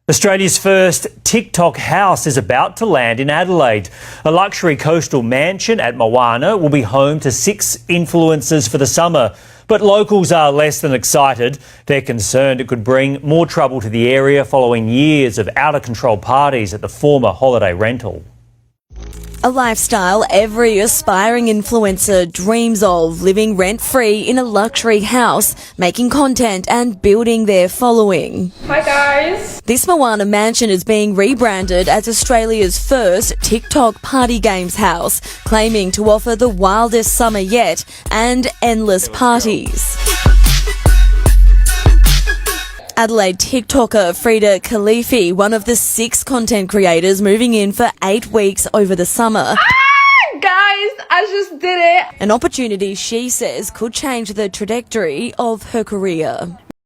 Australia's first TikTok house is about to land in Adelaide. A luxury coastal mansion at Moana will be home to 6 influencers for the summer. But locals are less than excited. They're concerned it could bring more trouble to the area following years of out-of-control parties at the former holiday rental. A lifestyle every aspiring influencer dreams of, living rent-free in a luxury house, making content and building their following. Hi guys! This Moana mansion is being rebranded as Australia's first TikTok party games house, claiming to offer the wildest summer yet and endless parties. Adelaide TikToker Frida Khalifi, one of the 6 content creators moving in for 8 weeks over the summer. Guys, I just did it! An opportunity she says could change the trajectory of her career.